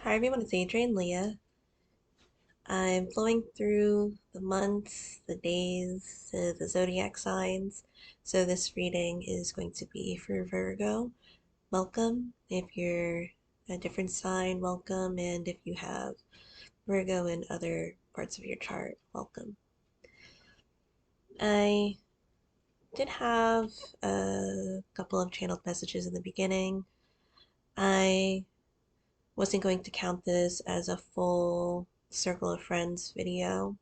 Hi everyone, it's Adrian Leah. I'm flowing through the months, the days, the zodiac signs. So this reading is going to be for Virgo. Welcome. If you're a different sign, welcome. And if you have Virgo in other parts of your chart, welcome. I did have a couple of channeled messages in the beginning. I wasn't going to count this as a full circle of friends video,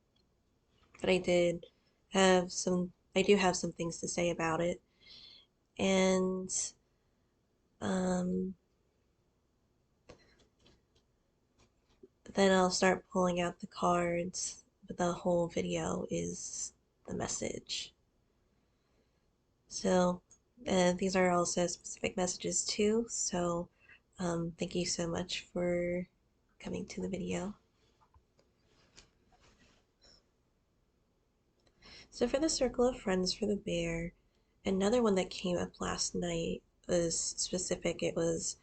but I do have some things to say about it. And um, then I'll start pulling out the cards, but the whole video is the message. So these are also specific messages too, so thank you so much for coming to the video. So for the circle of friends for the bear, another one that came up last night was specific. It was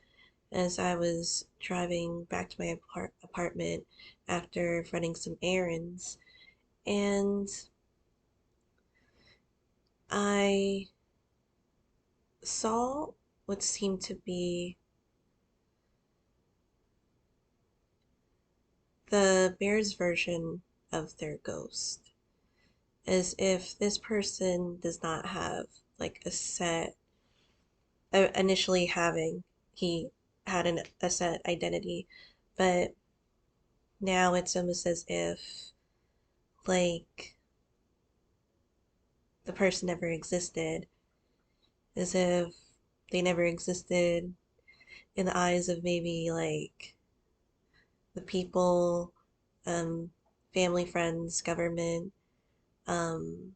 as I was driving back to my apartment after running some errands, and I saw what seemed to be the bear's version of their ghost. As if this person does not have like a set, initially having, he had a set identity, but now it's almost as if like the person never existed, as if they never existed in the eyes of maybe like the people, um, family, friends, government. Um,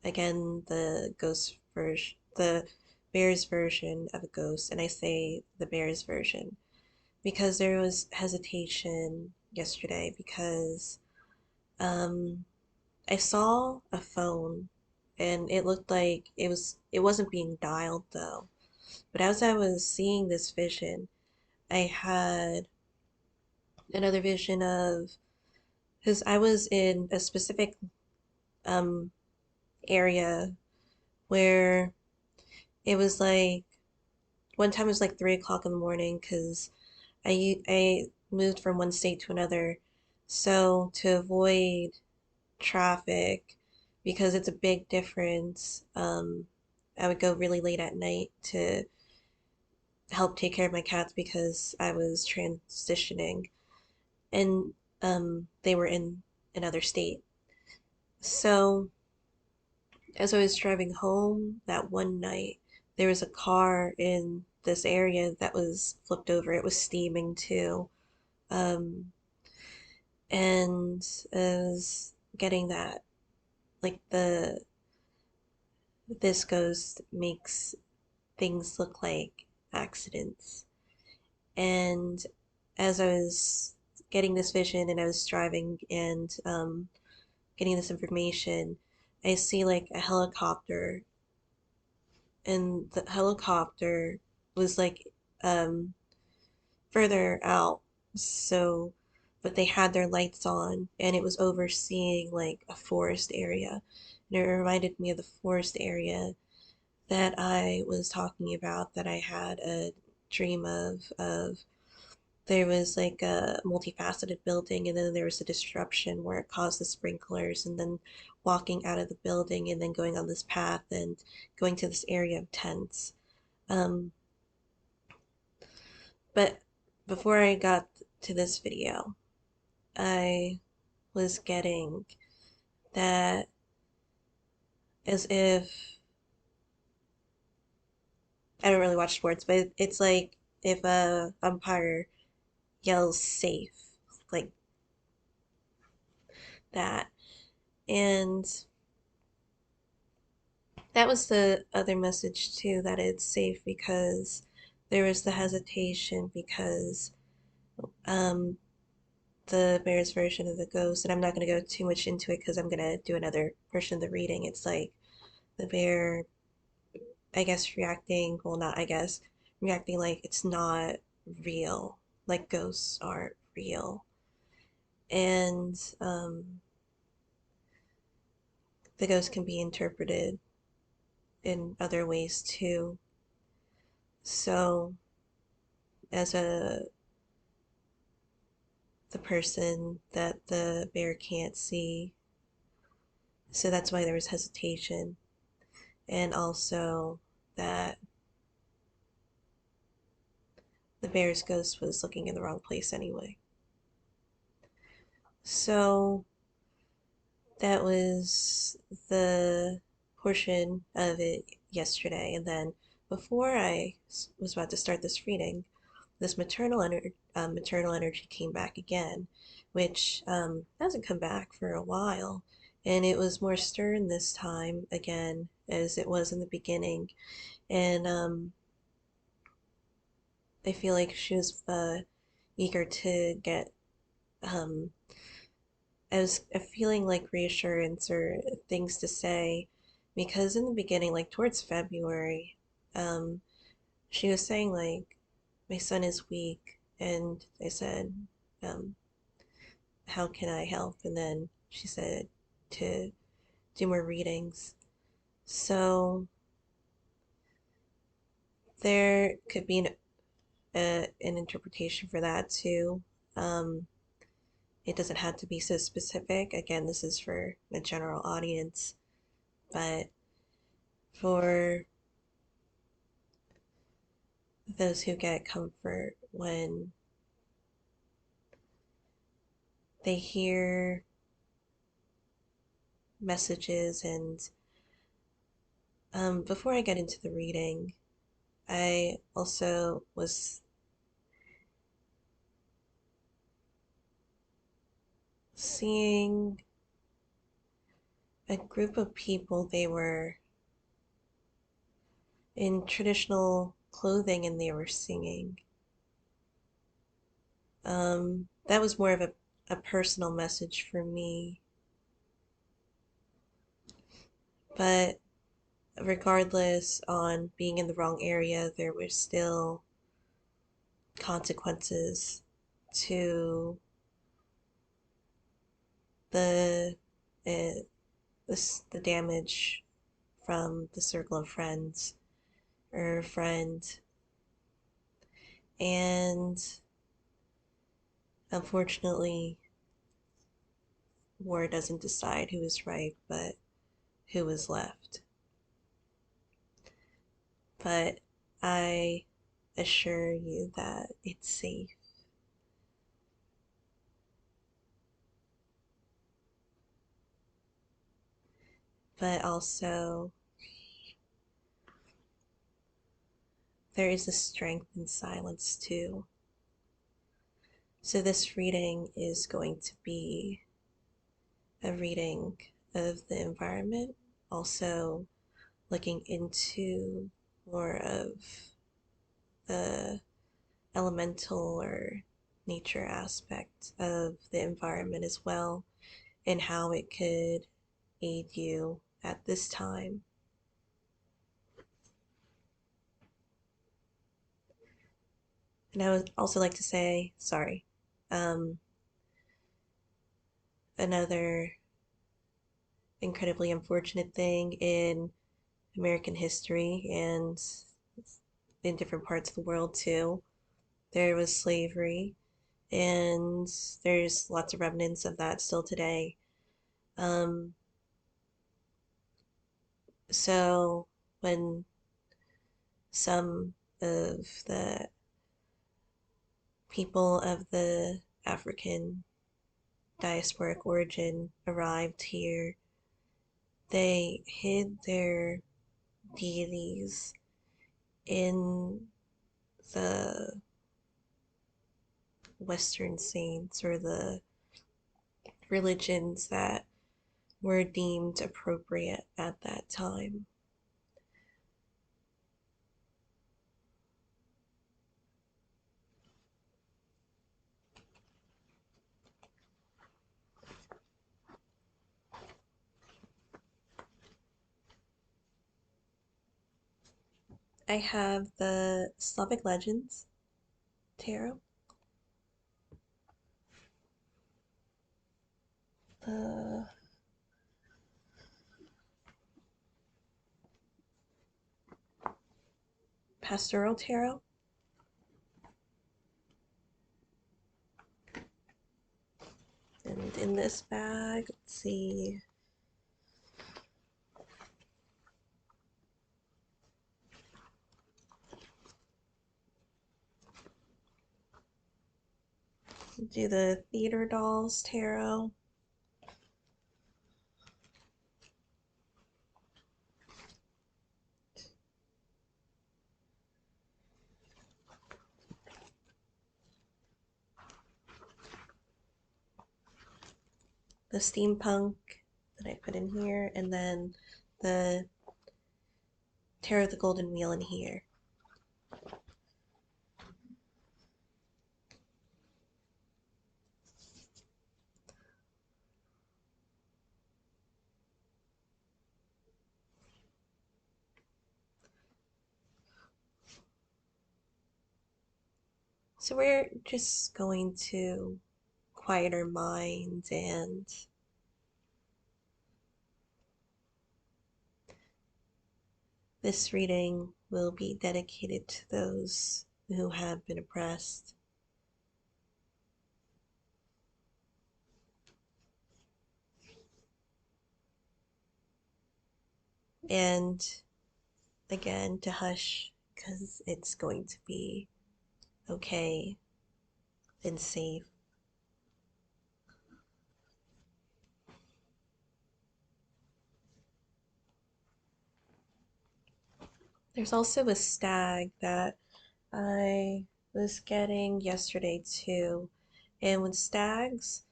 Again, the ghost version, the bear's version of a ghost, and I say the bear's version because there was hesitation yesterday because um, I saw a phone and it looked like it wasn't being dialed though. But as I was seeing this vision, I had another vision of, because I was in a specific um area where it was like one time it was like 3 o'clock in the morning because I moved from one state to another, so to avoid traffic, because it's a big difference, I would go really late at night to help take care of my cats because I was transitioning, and they were in another state. So as I was driving home that one night, there was a car in this area that was flipped over. It was steaming too. Um, and I was getting that, like this ghost makes things look like accidents. And as I was getting this vision and I was driving and getting this information, I see like a helicopter, and the helicopter was like um, further out. So, but they had their lights on and it was overseeing like a forest area. And it reminded me of the forest area that I was talking about, that I had a dream of there was like a multifaceted building and then there was a disruption where it caused the sprinklers, and then walking out of the building and then going on this path and going to this area of tents. Um, but before I got to this video, I was getting that, as if, I don't really watch sports, but it's like if a umpire yells safe, like that. And that was the other message too, that it's safe because there was the hesitation because um the bear's version of the ghost, and I'm not going to go too much into it because I'm going to do another version of the reading. It's like the bear, I guess, reacting, well, not I guess, reacting like it's not real. like ghosts aren't real. And the ghost can be interpreted in other ways too. So, as the person that the bear can't see, so that's why there was hesitation, and also that the bear's ghost was looking in the wrong place anyway. So that was the portion of it yesterday, and then before I was about to start this reading, this maternal energy came back again, which hasn't come back for a while, and it was more stern this time again as it was in the beginning, and I feel like she was eager to get um, I was feeling like reassurance or things to say because in the beginning, like towards February, um, she was saying like my son is weak, and I said, um, how can I help? And then she said to do more readings. So there could be an interpretation for that too. Um, it doesn't have to be so specific. Again, this is for a general audience, but for those who get comfort when they hear messages. And before I get into the reading, I also was seeing a group of people. They were in traditional clothing and they were singing. That was more of a personal message for me. But regardless on being in the wrong area, there were still consequences to the uh, the damage from the circle of friends or friend. And unfortunately, war doesn't decide who is right, but who is left. But I assure you that it's safe. But also, there is a strength in silence too. So, this reading is going to be a reading of the environment, also looking into more of the elemental or nature aspect of the environment as well, and how it could aid you at this time. And I would also like to say, sorry, um, another incredibly unfortunate thing in American history and in different parts of the world too. There was slavery, and there's lots of remnants of that still today. Um, so when some of the people of the African diasporic origin arrived here, they hid their deities in the Western saints or the religions that were deemed appropriate at that time. I have the Slavic Legends tarot, the Pastoral Tarot. And in this bag, let's see. Do the Theater Dolls Tarot. The Steampunk that I put in here, and then the Tarot of the Golden Wheel in here. So we're just going to quiet our minds, and this reading will be dedicated to those who have been oppressed. And again, to hush, because it's going to be okay and safe. There's also a stag that I was getting yesterday too. And with stags,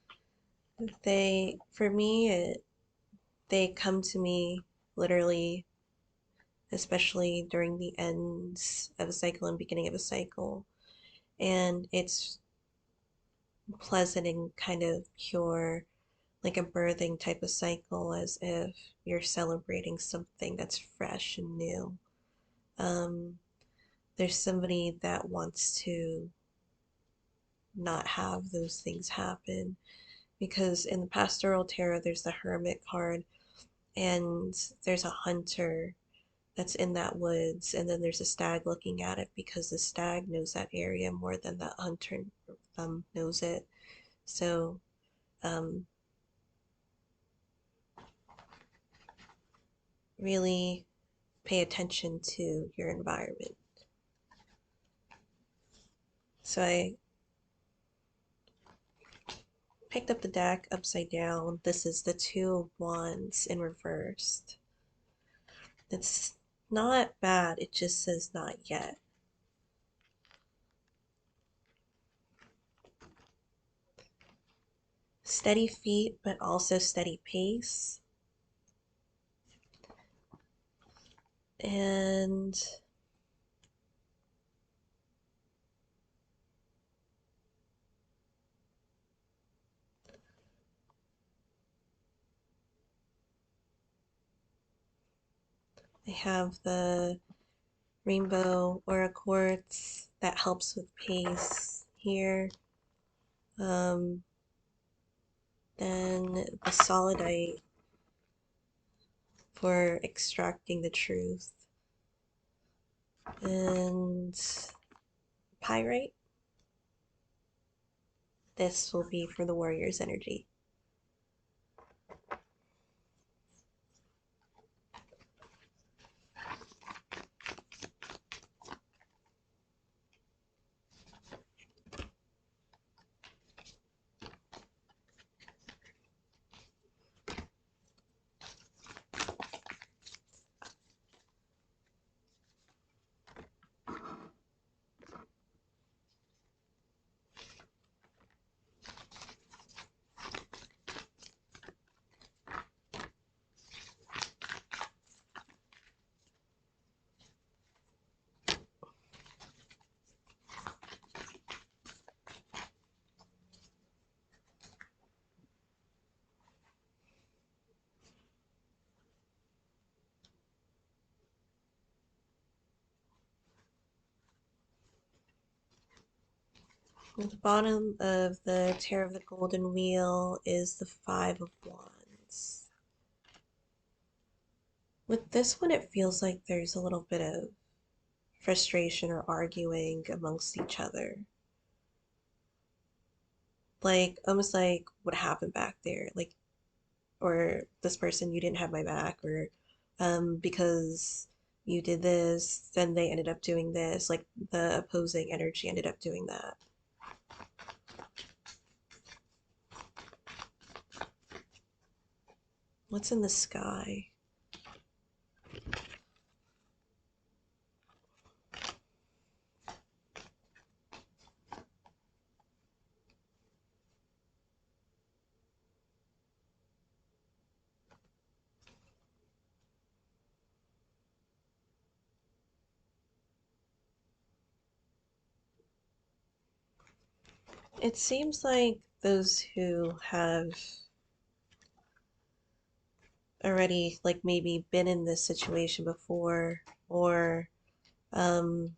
for me, they come to me literally, especially during the ends of a cycle and beginning of a cycle. And it's pleasant and kind of pure, like a birthing type of cycle, as if you're celebrating something that's fresh and new. Um, there's somebody that wants to not have those things happen, because in the Pastoral Tarot, there's the Hermit card, and there's a hunter that's in that woods, and then there's a stag looking at it, because the stag knows that area more than the hunter knows it. So um, really pay attention to your environment. So I picked up the deck upside down. This is the Two of Wands in reversed. It's not bad, it just says not yet. Steady feet, but also steady pace. And I have the Rainbow Aura Quartz that helps with pace here. Then the Solidite for extracting the truth. And Pyrite. This will be for the Warrior's energy. At the bottom of the Tarot of the Golden Wheel is the Five of Wands. With this one, it feels like there's a little bit of frustration or arguing amongst each other. Like, almost like what happened back there. Like, or this person, you didn't have my back, or because you did this, then they ended up doing this. Like, the opposing energy ended up doing that. What's in the sky? It seems like those who have already, like, maybe been in this situation before, or um,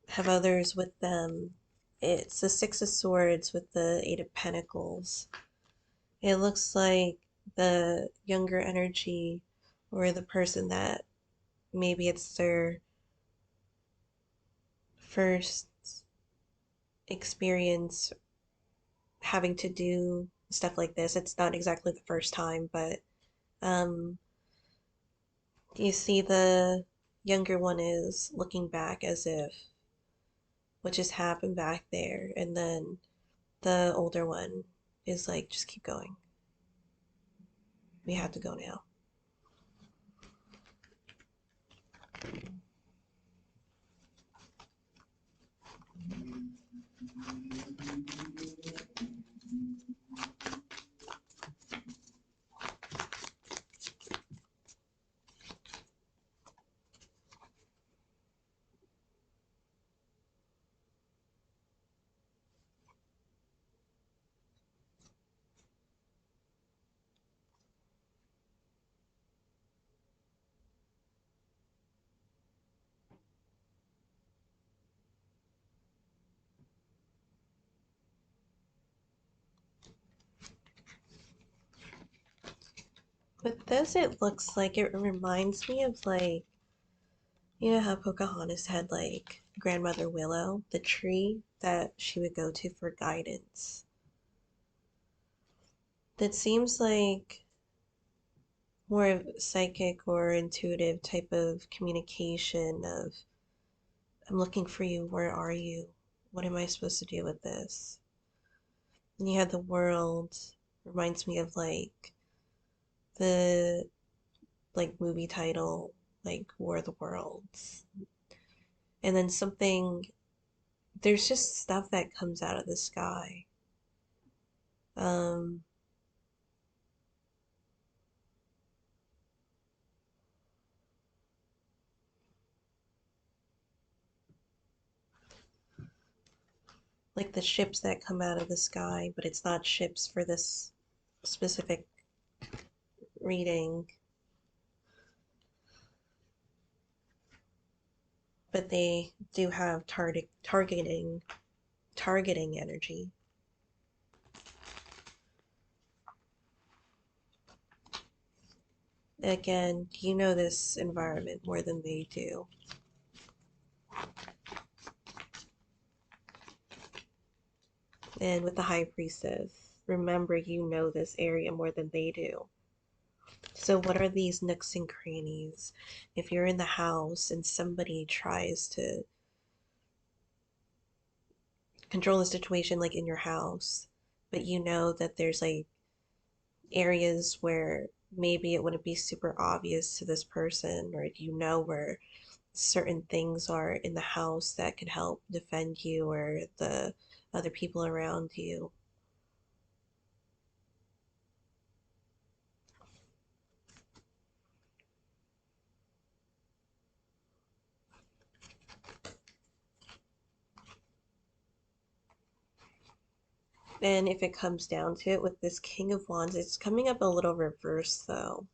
have others with them. It's the Six of Swords with the Eight of Pentacles. It looks like the younger energy, or the person that maybe it's their first experience having to do stuff like this. It's not exactly the first time, but um, you see the younger one is looking back as if what just happened back there, and then the older one is like, just keep going. We have to go now. With this, it looks like it reminds me of, like, you know how Pocahontas had, like, Grandmother Willow, the tree that she would go to for guidance. That seems like more of psychic or intuitive type of communication of, I'm looking for you, where are you? What am I supposed to do with this? And you had the world, reminds me of, like, the, like, movie title, like War of the Worlds. And then something, there's just stuff that comes out of the sky. Um, like the ships that come out of the sky, but it's not ships for this specific reading, but they do have targeting energy. Again, you know this environment more than they do. And with the High Priestess, remember, you know this area more than they do. So what are these nooks and crannies? If you're in the house and somebody tries to control the situation, like in your house, but you know that there's, like, areas where maybe it wouldn't be super obvious to this person, or you know where certain things are in the house that could help defend you or the other people around you. And if it comes down to it, with this King of Wands, it's coming up a little reverse though.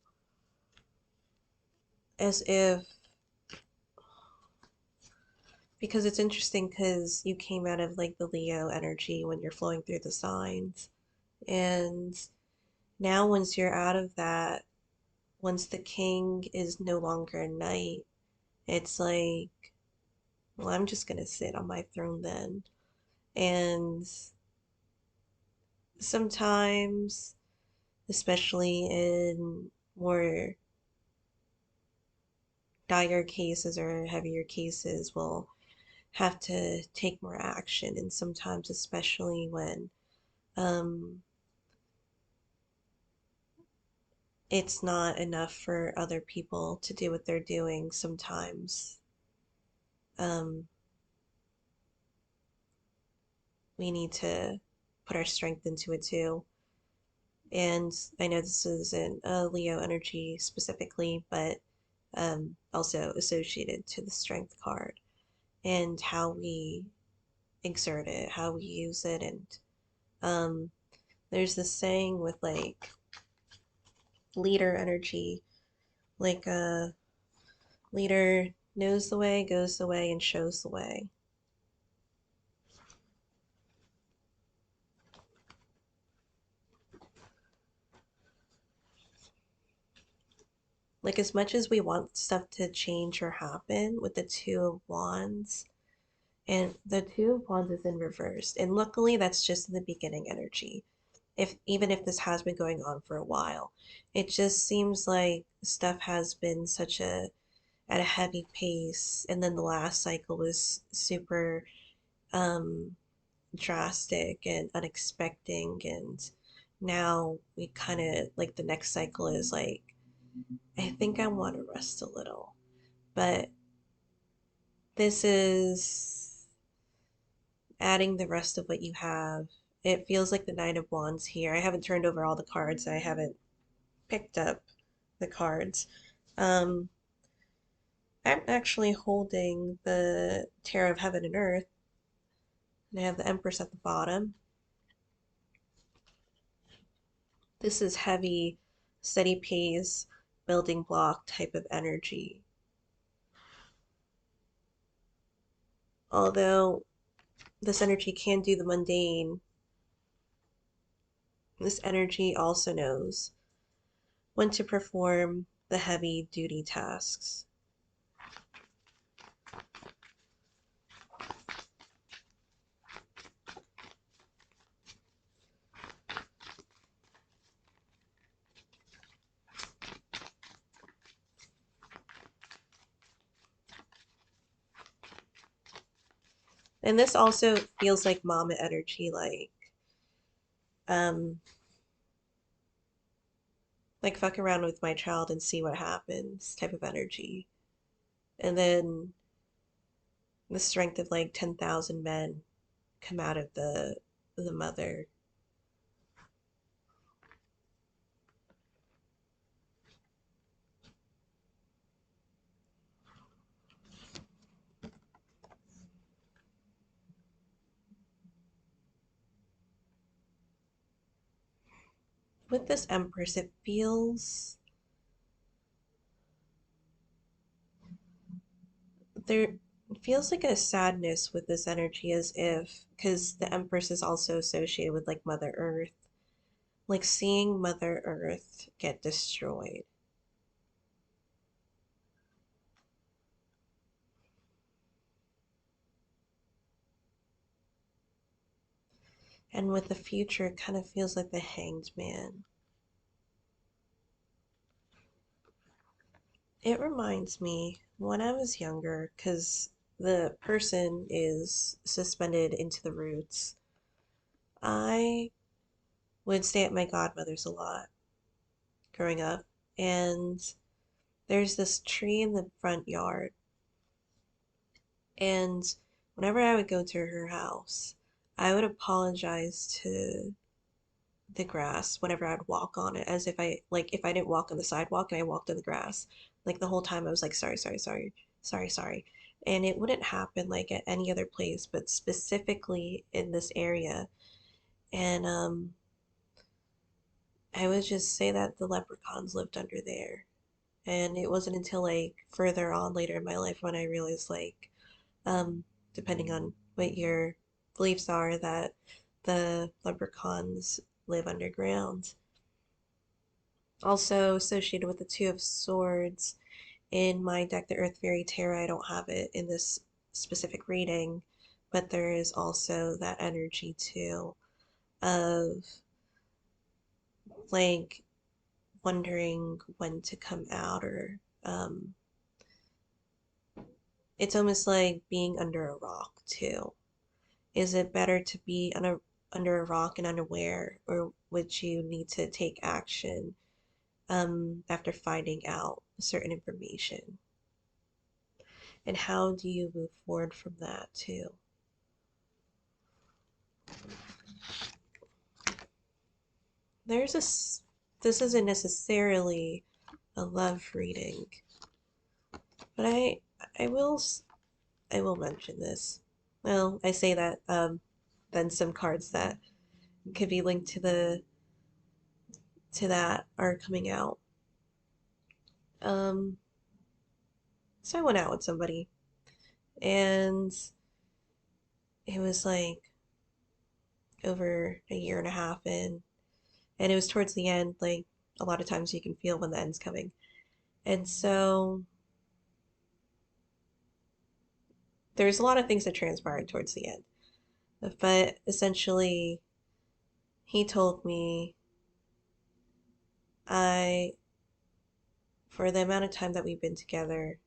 As if because it's interesting because you came out of like the Leo energy when you're flowing through the signs. And now, once you're out of that, once the king is no longer a knight, it's like, well, I'm just gonna sit on my throne then. And sometimes, especially in more dire cases or heavier cases, we'll have to take more action. And sometimes, especially when um, it's not enough for other people to do what they're doing, sometimes um, we need to put our strength into it too. And I know this isn't a Leo energy specifically, but also associated to the strength card and how we exert it, how we use it. And um, there's this saying with like leader energy, like a leader knows the way, goes the way, and shows the way. Like, as much as we want stuff to change or happen with the Two of Wands, and the Two of Wands is in reverse. And luckily, that's just in the beginning energy. If even if this has been going on for a while, it just seems like stuff has been such a at a heavy pace, and then the last cycle was super um drastic and unexpected, and now we kind of like the next cycle is like, I think I want to rest a little. But this is adding the rest of what you have. It feels like the Nine of Wands here. I haven't turned over all the cards. I haven't picked up the cards. Um, I'm actually holding the Tarot of Heaven and Earth, and I have the Empress at the bottom. This is heavy, steady pace, building block type of energy. Although this energy can do the mundane, this energy also knows when to perform the heavy duty tasks. And this also feels like mama energy, um, like fuck around with my child and see what happens type of energy. And then the strength of like 10,000 men come out of the mother. With this Empress, there feels like a sadness with this energy, as if, because the Empress is also associated with like Mother Earth, like seeing Mother Earth get destroyed. And with the future, it kind of feels like the Hanged Man. It reminds me when I was younger, because the person is suspended into the roots. I would stay at my godmother's a lot growing up, and there's this tree in the front yard. And whenever I would go to her house, I would apologize to the grass whenever I'd walk on it, as if if I didn't walk on the sidewalk and I walked on the grass. Like the whole time I was like, sorry, sorry, sorry, sorry, sorry. And it wouldn't happen like at any other place, but specifically in this area. And I would just say that the leprechauns lived under there. And it wasn't until like further on later in my life when I realized like, depending on what your beliefs are, that the leprechauns live underground. Also associated with the Two of Swords in my deck, the Earth Fairy Tarot, I don't have it in this specific reading, but there is also that energy too of like wondering when to come out, or it's almost like being under a rock too. Is it better to be under a rock and unaware, or would you need to take action after finding out certain information? And how do you move forward from that too? There's a, this isn't necessarily a love reading, but I will mention this. Well, I say that, then some cards that could be linked to the to that are coming out. Um, so I went out with somebody, and it was like over a year and a half in, and it was towards the end. Like a lot of times, you can feel when the end's coming, and so there's a lot of things that transpired towards the end. But essentially, he told me I, for the amount of time that we've been together,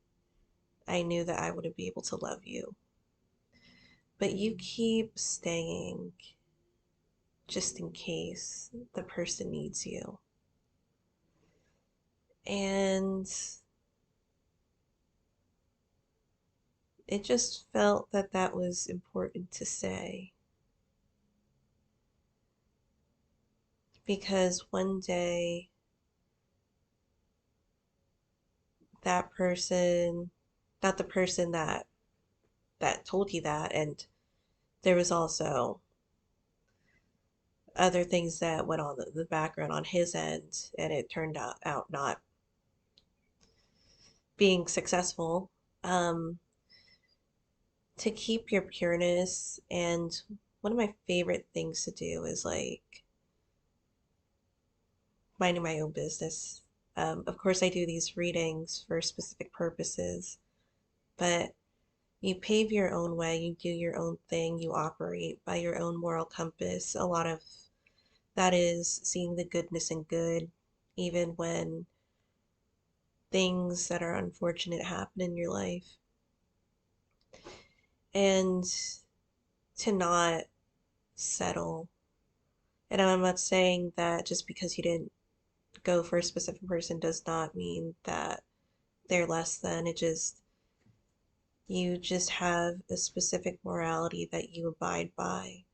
I knew that I wouldn't be able to love you. But you keep staying just in case the person needs you. And it just felt that that was important to say. Because one day, that person, not the person that told you that, and there was also other things that went on the background on his end, and it turned out not being successful. Um, to keep your pureness, and one of my favorite things to do is like minding my own business. Of course, I do these readings for specific purposes, but you pave your own way, you do your own thing, you operate by your own moral compass. A lot of that is seeing the goodness in good, even when things that are unfortunate happen in your life. And to not settle. And I'm not saying that just because you didn't go for a specific person does not mean that they're less than. It just, you just have a specific morality that you abide by.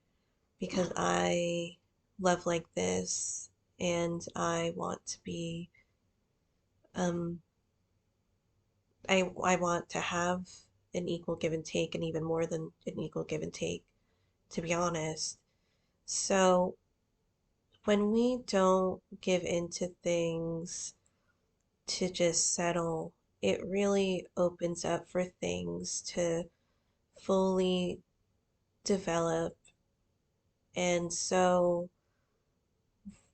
Because I love like this, and I want to be, um, I want to have an equal give and take, and even more than an equal give and take, to be honest. So when we don't give into things to just settle, it really opens up for things to fully develop. And so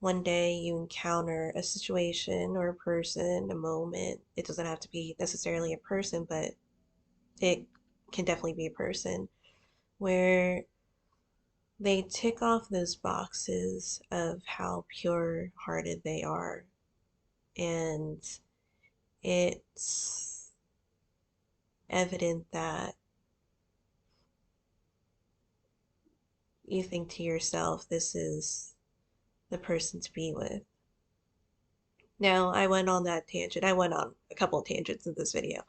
one day you encounter a situation or a person, a moment. It doesn't have to be necessarily a person, but it can definitely be a person where they tick off those boxes of how pure hearted they are. And it's evident that you think to yourself, this is the person to be with. Now, I went on that tangent. I went on a couple of tangents in this video.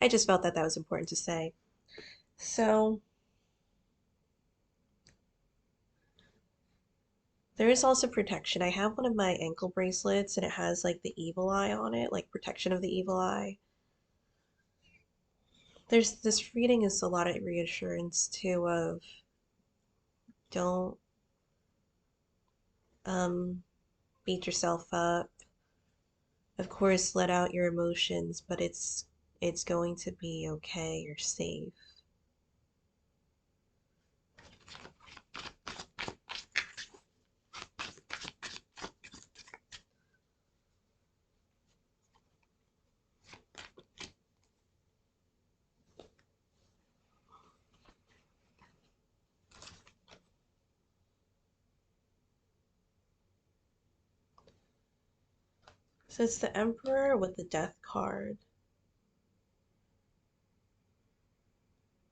I just felt that that was important to say. So, there is also protection. I have one of my ankle bracelets, and it has like the evil eye on it, like protection of the evil eye. There's this reading is a lot of reassurance too of don't um beat yourself up. Of course, let out your emotions, but it's going to be okay. You're safe. So it's the Emperor with the Death card.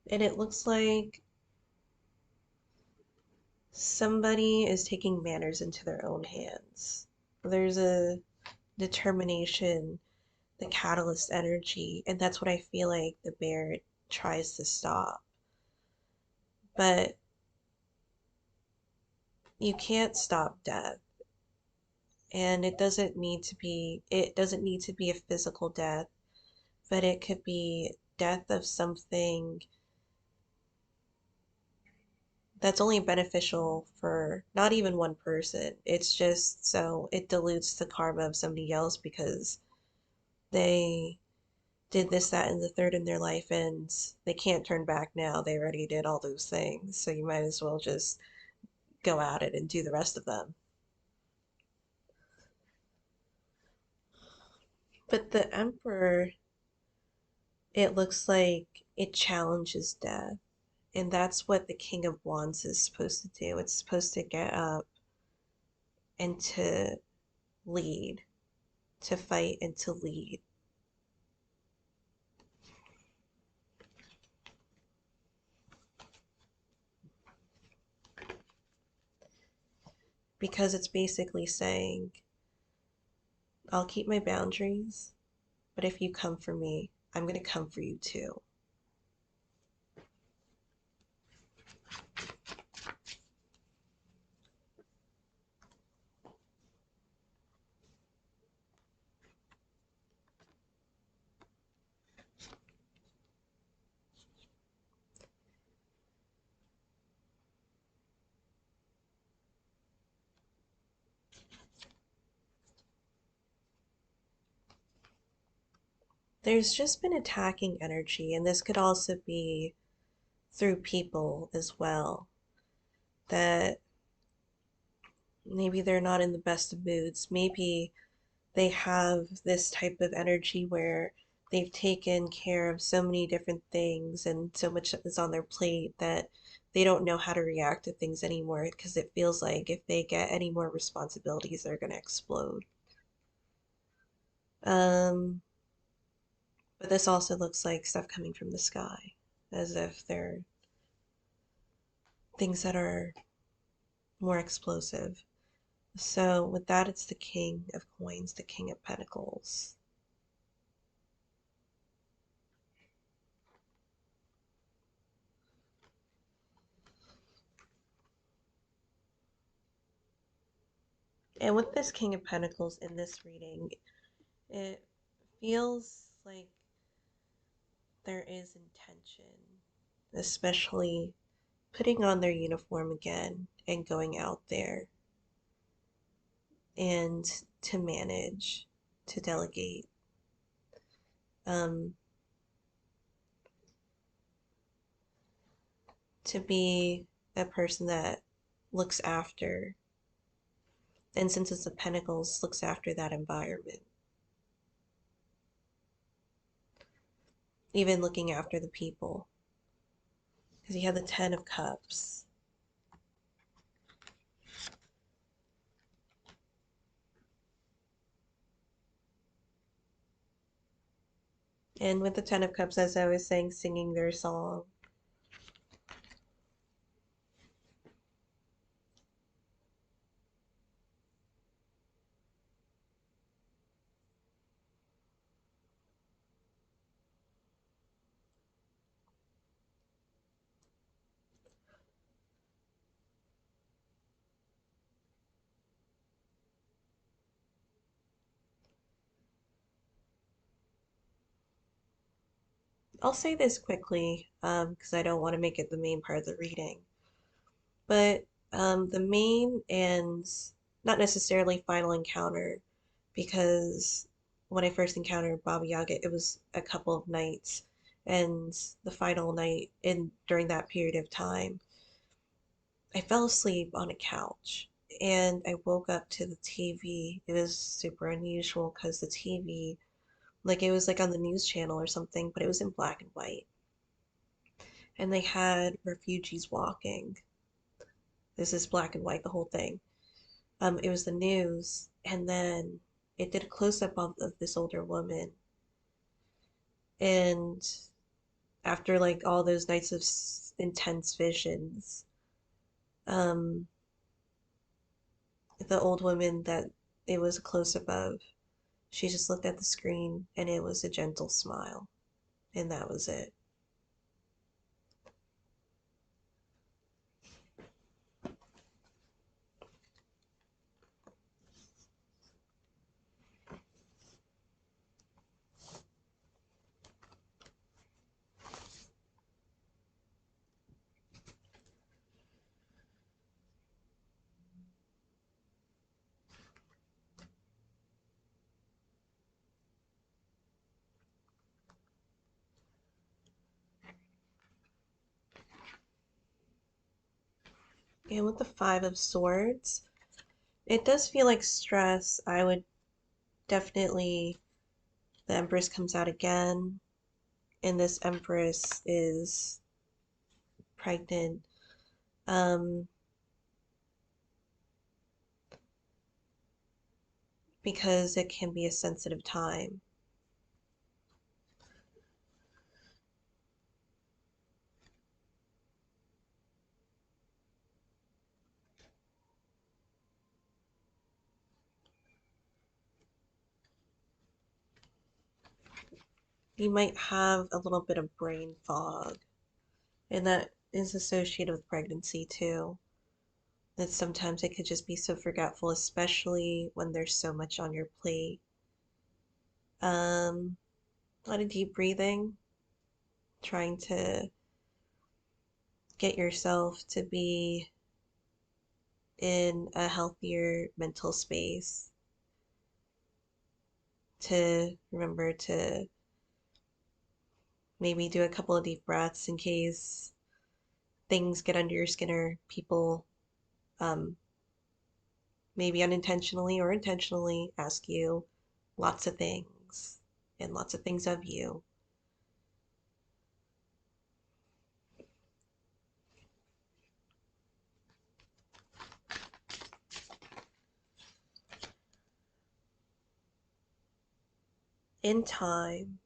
And it looks like somebody is taking manners into their own hands. There's a determination, the catalyst energy, and that's what I feel like the bear tries to stop. But you can't stop death. And it doesn't need to be a physical death, but it could be death of something that's only beneficial for not even one person. It's just so it dilutes the karma of somebody else because they did this, that, and the third in their life, and they can't turn back now. They already did all those things, so you might as well just go at it and do the rest of them. But the Emperor, it looks like it challenges death. And that's what the King of Wands is supposed to do. It's supposed to get up and to lead, to fight and to lead. Because it's basically saying, I'll keep my boundaries, but if you come for me, I'm going to come for you too. There's just been attacking energy, and this could also be through people as well, that maybe they're not in the best of moods. Maybe they have this type of energy where they've taken care of so many different things and so much is on their plate that they don't know how to react to things anymore because it feels like if they get any more responsibilities, they're going to explode. Um, but this also looks like stuff coming from the sky, as if they're things that are more explosive. So with that, it's the King of Coins, the King of Pentacles. And with this King of Pentacles in this reading, it feels like there is intention, especially putting on their uniform again and going out there and to manage, to delegate, um, to be a person that looks after, and since it's the Pentacles, looks after that environment, even looking after the people. Because you have the Ten of Cups. And with the Ten of Cups, as I was saying, singing their song. I'll say this quickly, because I don't want to make it the main part of the reading. But the main and not necessarily final encounter, because when I first encountered Baba Yaga, it was a couple of nights, and the final night in during that period of time, I fell asleep on a couch. And I woke up to the TV. It was super unusual because the TV, like it was like on the news channel or something, but it was in black and white. And they had refugees walking. This is black and white, the whole thing. It was the news, and then it did a close up of this older woman. And after like all those nights of intense visions, um, the old woman that it was a close up of, she just looked at the screen and it was a gentle smile. And that was it. And with the Five of Swords, it does feel like stress. I would definitely, the Empress comes out again, and this Empress is pregnant. Um, because it can be a sensitive time. You might have a little bit of brain fog, and that is associated with pregnancy too. That sometimes it could just be so forgetful, especially when there's so much on your plate. A lot of deep breathing, trying to get yourself to be in a healthier mental space, to remember to maybe do a couple of deep breaths in case things get under your skin or people um, maybe unintentionally or intentionally ask you lots of things and lots of things of you. In time,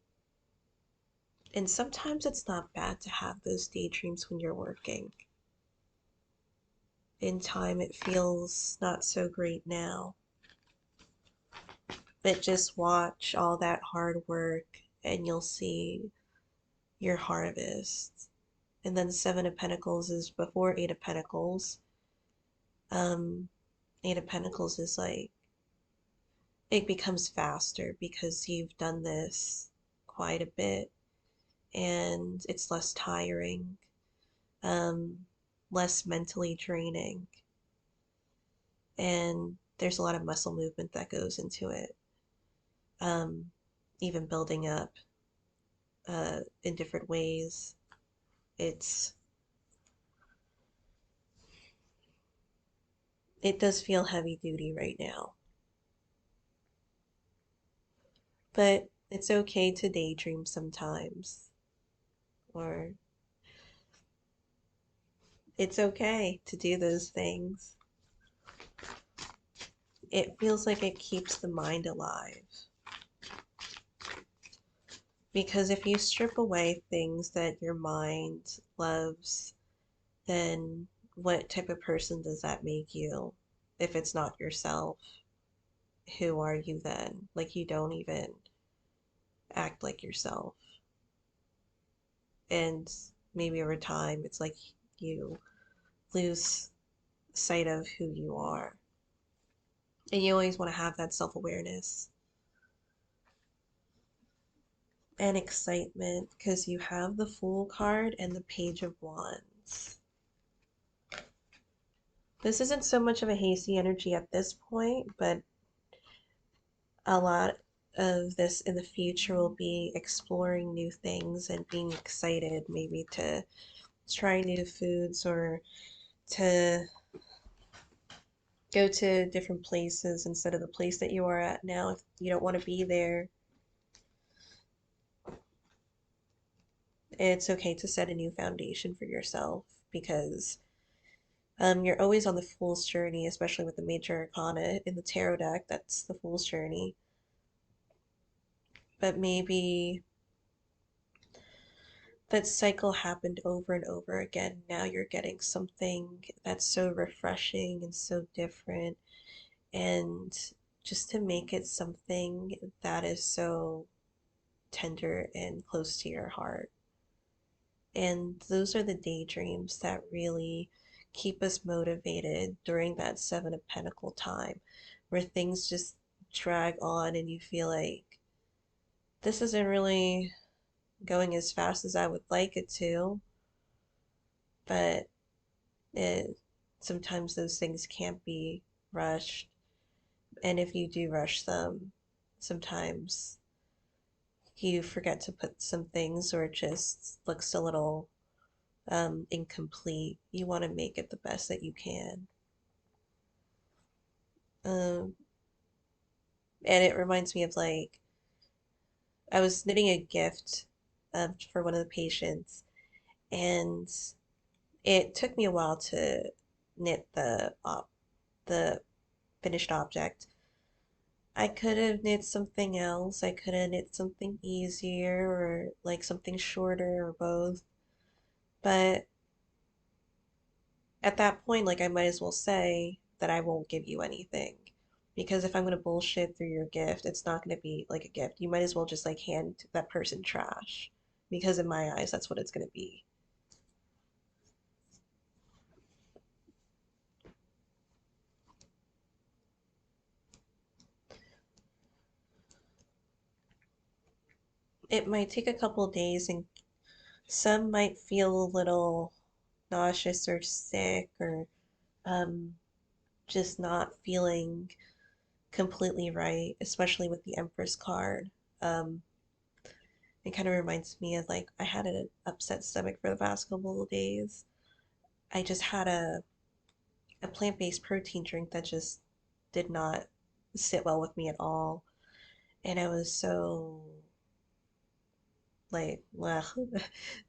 and sometimes it's not bad to have those daydreams when you're working. In time, it feels not so great now, but just watch all that hard work and you'll see your harvest. And then Seven of Pentacles is before Eight of Pentacles. Um, Eight of Pentacles is like it becomes faster because you've done this quite a bit and it's less tiring, um, less mentally draining, and there's a lot of muscle movement that goes into it. Um, Even building up in different ways. It's it does feel heavy duty right now, but it's okay to daydream sometimes, or it's okay to do those things. It feels like it keeps the mind alive. Because if you strip away things that your mind loves, then what type of person does that make you? If it's not yourself, who are you then? Like, you don't even act like yourself. And maybe over time, it's like you lose sight of who you are. And you always want to have that self awareness and excitement because you have the Fool card and the Page of Wands. This isn't so much of a hasty energy at this point, but a lot of this in the future will be exploring new things and being excited maybe to try new foods or to go to different places instead of the place that you are at now if you don't want to be there. It's okay to set a new foundation for yourself because You're always on the Fool's Journey, especially with the Major Arcana in the Tarot deck. That's the Fool's Journey. But maybe that cycle happened over and over again. Now you're getting something that's so refreshing and so different. And just to make it something that is so tender and close to your heart. And those are the daydreams that really keep us motivated during that Seven of Pentacle time, where things just drag on and you feel like this isn't really going as fast as I would like it to, but it sometimes those things can't be rushed. And if you do rush them, sometimes you forget to put some things or it just looks a little incomplete. You want to make it the best that you can. Um, and it reminds me of like, I was knitting a gift for one of the patients, and it took me a while to knit the finished object. I could have knit something else. I could have knit something easier or like something shorter or both. But at that point, like I might as well say that I won't give you anything. Because if I'm gonna bullshit through your gift, it's not gonna be like a gift. You might as well just like hand that person trash. Because in my eyes, that's what it's gonna be. It might take a couple days and some might feel a little nauseous or sick or um, just not feeling completely right, especially with the Empress card. Um, it kind of reminds me of like I had an upset stomach for the past couple of days. I just had a plant-based protein drink that just did not sit well with me at all. And I was so like, well,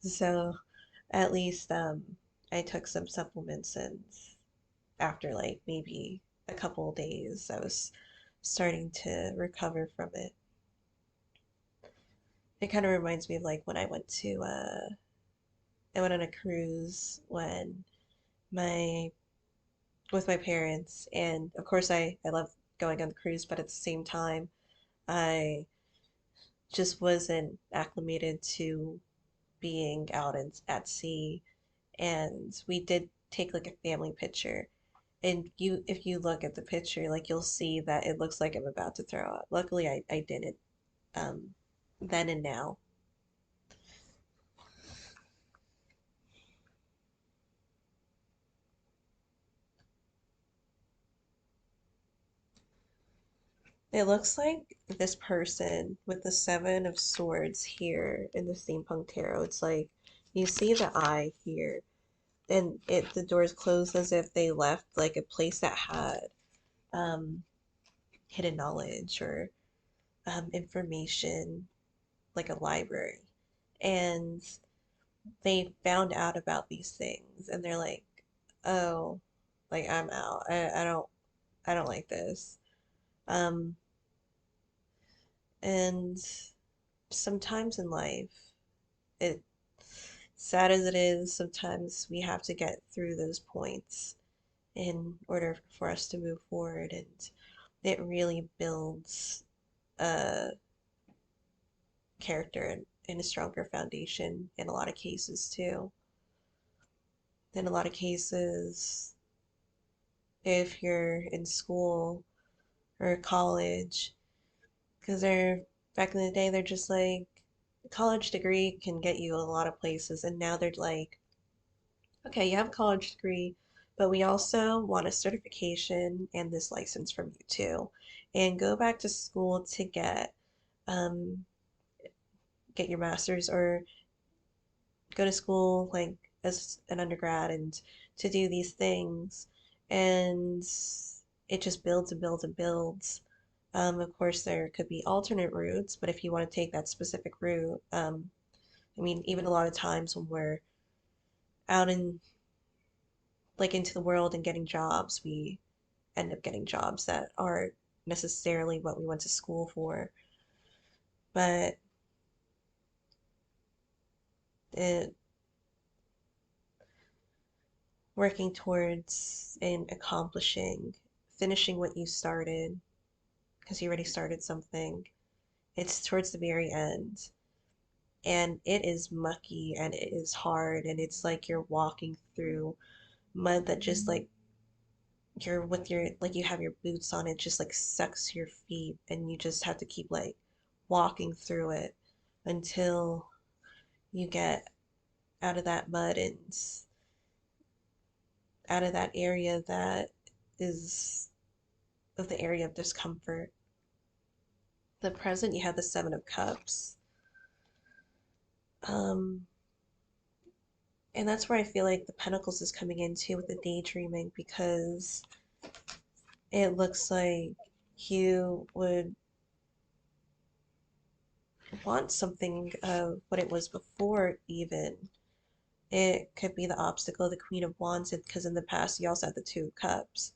so at least I took some supplements and after like maybe a couple of days I was starting to recover from it. It kind of reminds me of like when I went on a cruise when my with my parents, and of course I love going on the cruise, but at the same time I just wasn't acclimated to being out at sea, and we did take like a family picture. And you, if you look at the picture, like you'll see that it looks like I'm about to throw up. Luckily, I didn't um, then and now. It looks like this person with the Seven of Swords here in the steampunk tarot. It's like you see the eye here, and the doors closed as if they left like a place that had um, hidden knowledge or information, like a library. And they found out about these things, and they're like, "Oh, like I'm out. I don't like this." Um, and sometimes in life, it sad as it is, sometimes we have to get through those points in order for us to move forward, and it really builds a character and a stronger foundation in a lot of cases too. In a lot of cases, if you're in school or college, because they're back in the day, they're just like, a college degree can get you a lot of places, and now they're like, okay, you have a college degree, but we also want a certification and this license from you too. And go back to school to um get your master's or go to school like as an undergrad and to do these things. And it just builds and builds and builds. Of course, there could be alternate routes, but if you want to take that specific route, I mean, even a lot of times when we're out in like into the world and getting jobs, we end up getting jobs that aren't necessarily what we went to school for. But it working towards and accomplishing, finishing what you started, because you already started something. It's towards the very end. And it is mucky and it is hard and it's like you're walking through mud that just like you're with your like you have your boots on, it just like sucks your feet and you just have to keep like walking through it until you get out of that mud and out of that area that is of the area of discomfort. The present, you have the Seven of Cups. Um, and that's where I feel like the Pentacles is coming into with the daydreaming because it looks like you would want something of what it was before, even. It could be the obstacle, the Queen of Wands, because in the past you also had the Two of Cups.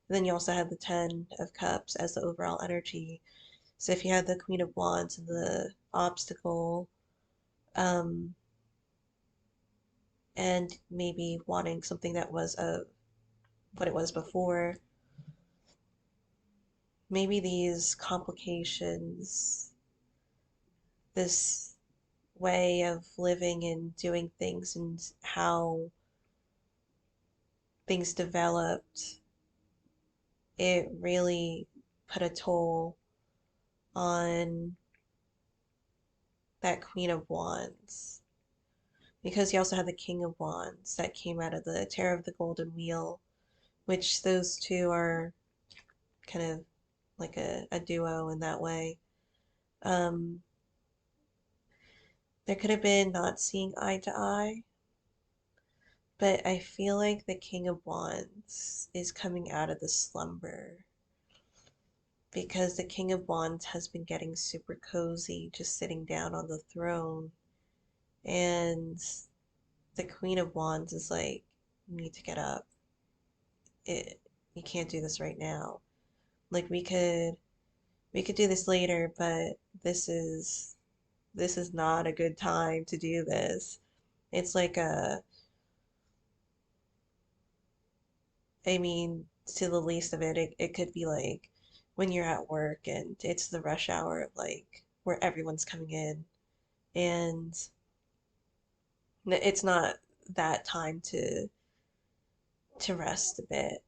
And then you also had the Ten of Cups as the overall energy. So if you had the Queen of Wands and the obstacle, um, and maybe wanting something that was of what it was before, maybe these complications, this way of living and doing things and how things developed, it really put a toll on that Queen of Wands. Because you also had the King of Wands that came out of the Tarot of the Golden Wheel, which those two are kind of like a duo in that way. Um, there could have been not seeing eye to eye, but I feel like the King of Wands is coming out of the slumber because the King of Wands has been getting super cozy, just sitting down on the throne. And the Queen of Wands is like, you need to get up. You can't do this right now. Like we could do this later, but this is not a good time to do this. It's like I mean, to the least of it, it could be like when you're at work and it's the rush hour, like where everyone's coming in, and it's not that time to rest a bit.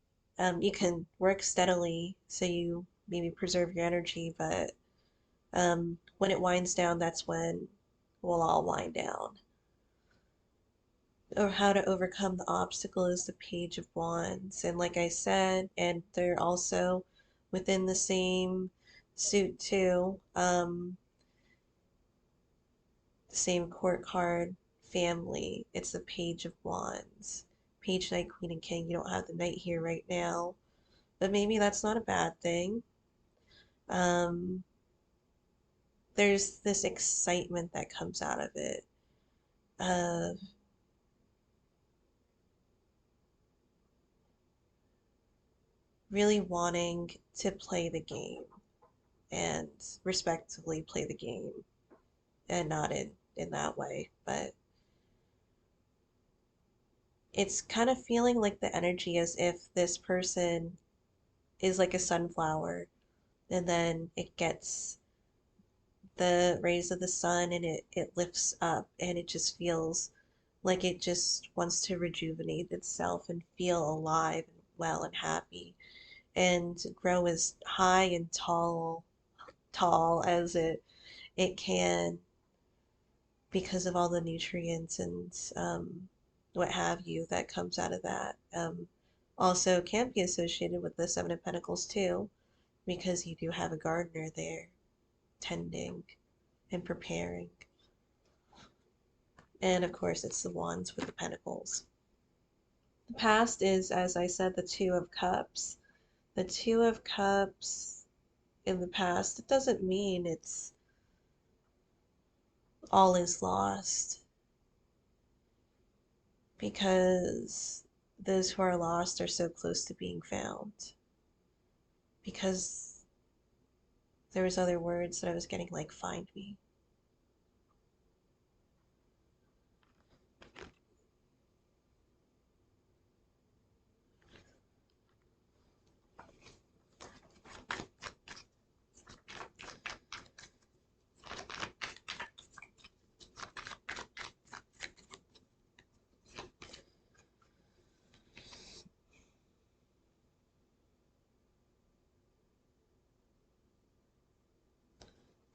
You can work steadily so you maybe preserve your energy, but when it winds down, that's when we'll all wind down. Or how to overcome the obstacle is the Page of Wands. And like I said, and they're also within the same suit too, the same court card family. It's the Page of Wands. Page, Knight, Queen, and King. You don't have the Knight here right now, but maybe that's not a bad thing. Um, there's this excitement that comes out of it of really wanting to play the game and respectfully play the game and not in that way, but it's kind of feeling like the energy as if this person is like a sunflower and then it gets the rays of the sun and it lifts up and it just feels like it just wants to rejuvenate itself and feel alive and well and happy and grow as high and tall as it can because of all the nutrients and what have you that comes out of that. Also can be associated with the Seven of Pentacles too, because you do have a gardener there tending and preparing. And of course, it's the Wands with the Pentacles. The past is, as I said, the Two of Cups. The Two of Cups in the past, it doesn't mean it's all is lost because those who are lost are so close to being found because there was other words that I was getting like find me.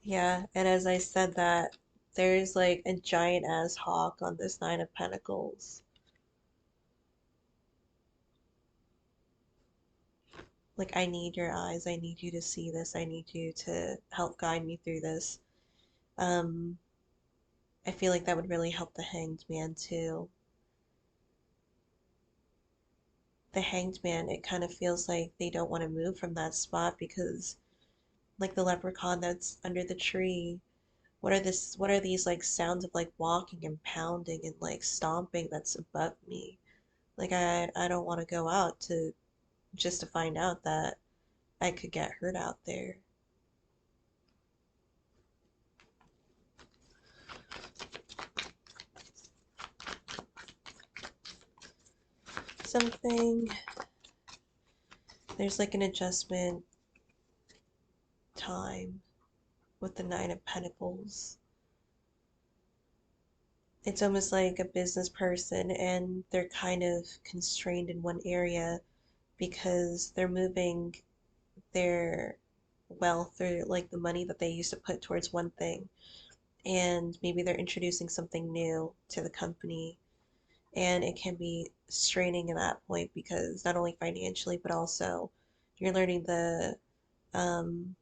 Yeah, and as I said that, there's like a giant ass hawk on this Nine of Pentacles. Like, I need your eyes. I need you to see this. I need you to help guide me through this. Um, I feel like that would really help the Hanged Man too. The Hanged Man, it kind of feels like they don't want to move from that spot because, like the leprechaun that's under the tree, what are these like sounds of like walking and pounding and like stomping that's above me? Like I don't want to go out to just to find out that I could get hurt out there. Something, there's like an adjustment time with the Nine of Pentacles. It's almost like a business person and they're kind of constrained in one area because they're moving their wealth or like the money that they used to put towards one thing, and maybe they're introducing something new to the company, and it can be straining at that point because not only financially but also you're learning the um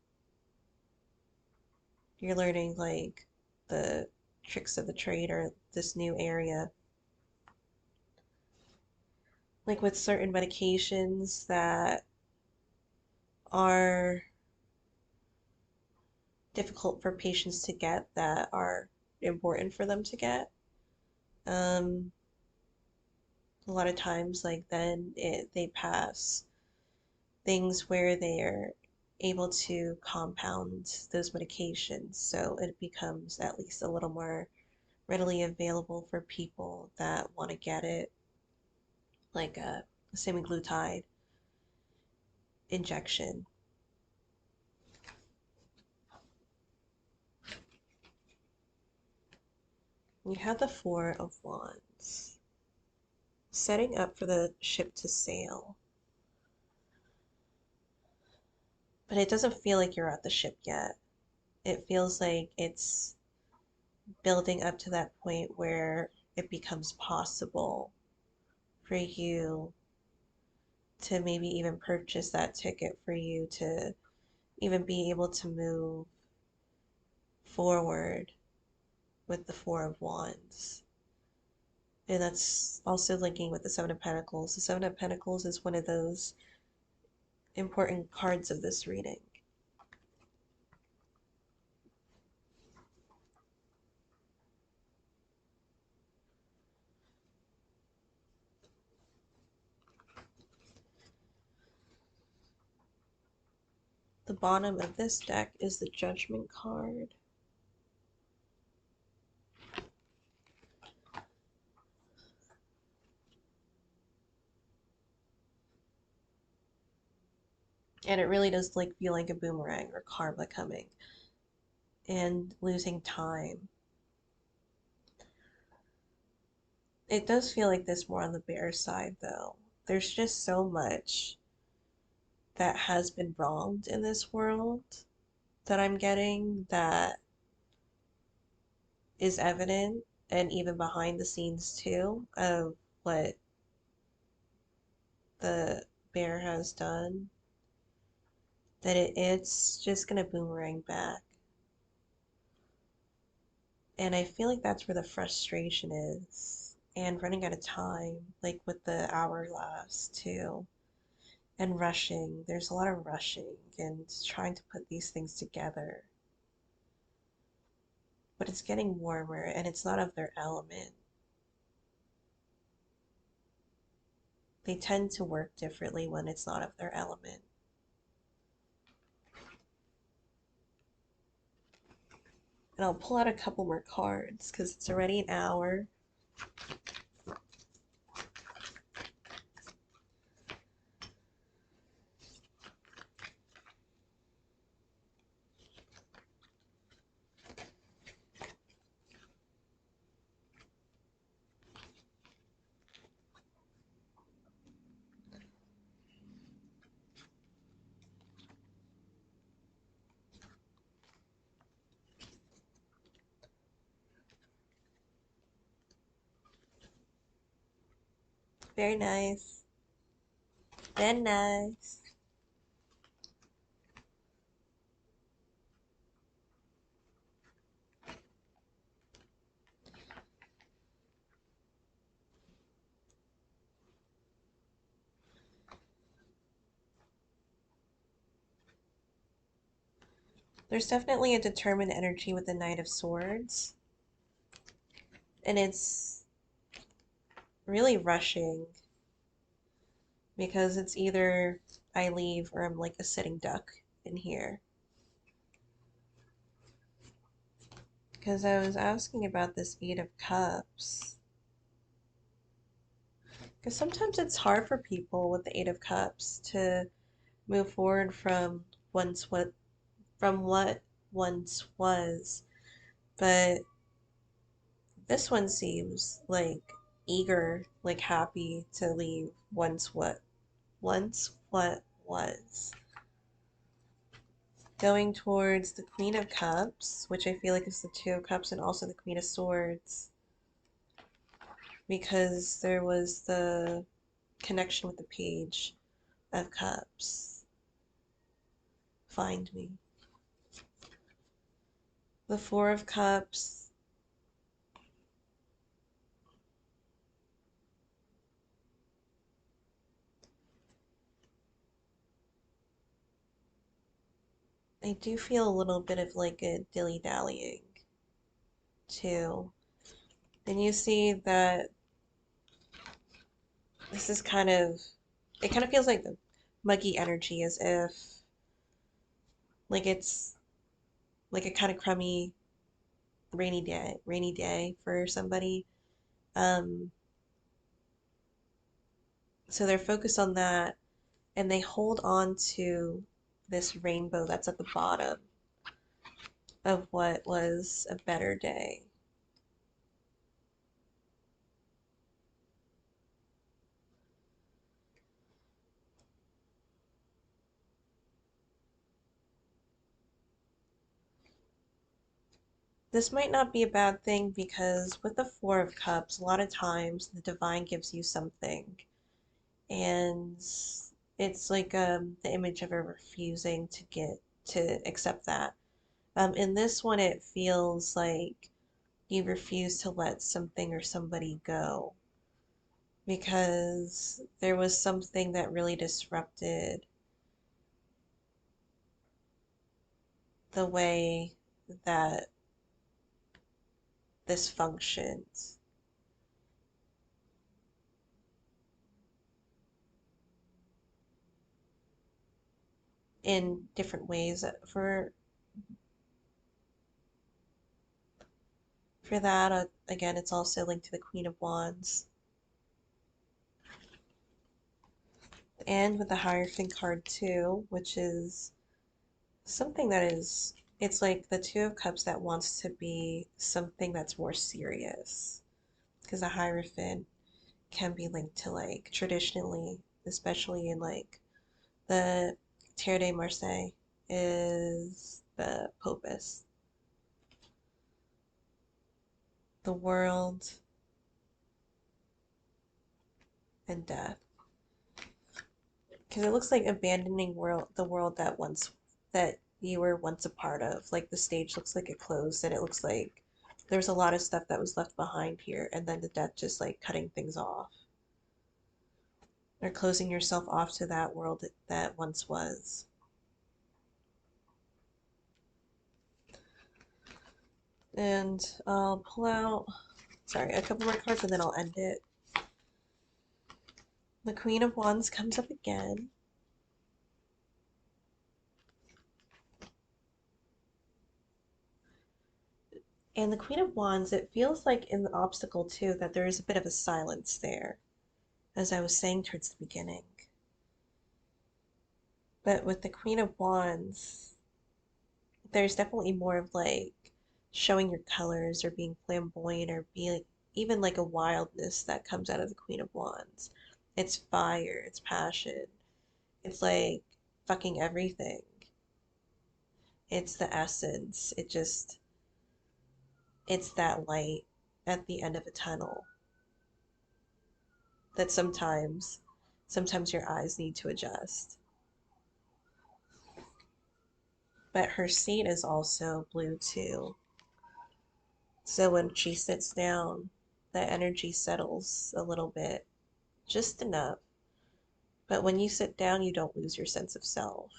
you're learning like the tricks of the trade or this new area, like with certain medications that are difficult for patients to get that are important for them to get. um a lot of times like then they pass things where they're able to compound those medications so it becomes at least a little more readily available for people that want to get it, like a semaglutide injection. We have the Four of Wands, setting up for the ship to sail, but it doesn't feel like you're at the ship yet. It feels like it's building up to that point where it becomes possible for you to maybe even purchase that ticket, for you to even be able to move forward with the Four of Wands. And that's also linking with the Seven of Pentacles. The Seven of Pentacles is one of those important cards of this reading. The bottom of this deck is the Judgment card. And it really does like feel like a boomerang or karma coming and losing time. It does feel like this more on the bear side though. There's just so much that has been wronged in this world that I'm getting that is evident, and even behind the scenes too, of what the bear has done, that it's just gonna boomerang back. And I feel like that's where the frustration is, and running out of time, like with the hourglass too, and rushing. There's a lot of rushing and trying to put these things together. But it's getting warmer and it's not of their element. they tend to work differently when it's not of their element. And I'll pull out a couple more cards because it's already an hour. Very nice. Very nice. There's definitely a determined energy with the Knight of Swords. And it's really rushing because it's either I leave or I'm like a sitting duck in here. Because I was asking about this Eight of Cups. Because sometimes it's hard for people with the Eight of Cups to move forward from what once was. But this one seems like eager, like happy to leave once what was. Going towards the Queen of Cups, which I feel like is the Two of Cups and also the Queen of Swords, because there was the connection with the Page of Cups. Find me. The Four of Cups. I do feel a little bit of like a dilly-dallying too. And you see that this is it kind of feels like the muggy energy as if like it's like a kind of crummy rainy day for somebody. Um, so they're focused on that and they hold on to this rainbow that's at the bottom of what was a better day. This might not be a bad thing because with the Four of Cups, a lot of times the divine gives you something, and it's like the image of a refusing to accept that. In this one, it feels like you refuse to let something or somebody go because there was something that really disrupted the way that this functions in different ways. For that, again, it's also linked to the Queen of Wands. And with the Hierophant card too, which is something that is, it's like the Two of Cups that wants to be something that's more serious. Because the Hierophant can be linked to like traditionally, especially in like the Terre de Marseille is the Popus, the world, and death. Because it looks like abandoning the world that you were once a part of. Like the stage looks like it closed, and it looks like there's a lot of stuff that was left behind here, and then the death just like cutting things off or closing yourself off to that world that once was. And I'll pull out, sorry, a couple more cards and then I'll end it. The Queen of Wands comes up again. And the Queen of Wands, it feels like in the obstacle too that there is a bit of a silence there, as I was saying towards the beginning. But with the Queen of Wands, there's definitely more of like showing your colors or being flamboyant or being even like a wildness that comes out of the Queen of Wands. It's fire, it's passion, it's like fucking everything. It's the essence. It's that light at the end of a tunnel that sometimes your eyes need to adjust. But her seat is also blue too. So when she sits down, the energy settles a little bit, just enough. But when you sit down, you don't lose your sense of self.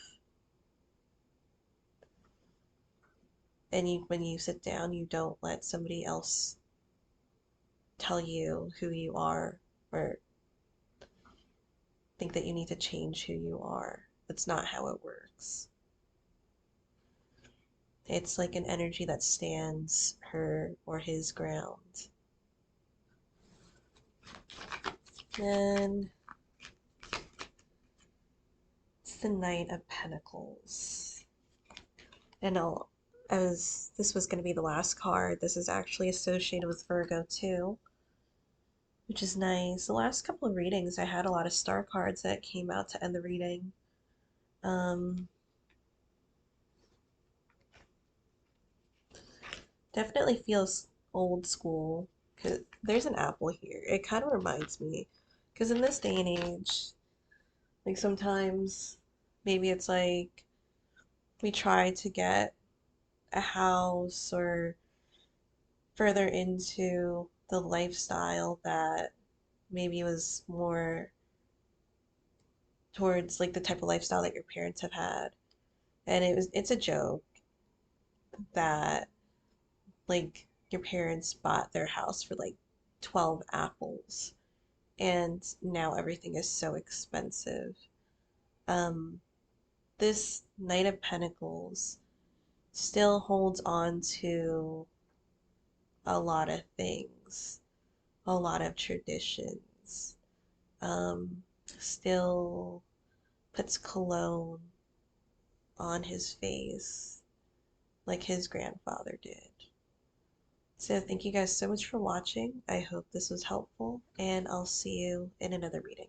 And when you sit down, you don't let somebody else tell you who you are or think that you need to change who you are. That's not how it works. It's like an energy that stands her or his ground. Then it's the Knight of Pentacles. And this was going to be the last card. This is actually associated with Virgo too, which is nice. The last couple of readings, I had a lot of star cards that came out to end the reading. Definitely feels old school because there's an apple here. It kind of reminds me because in this day and age, like sometimes maybe it's like we try to get a house or further into the lifestyle that maybe was more towards like the type of lifestyle that your parents have had. And it's a joke that like your parents bought their house for like 12 apples and now everything is so expensive. Um, this Knight of Pentacles still holds on to a lot of things, a lot of traditions, um, still puts cologne on his face like his grandfather did. So thank you guys so much for watching. I hope this was helpful, and I'll see you in another reading.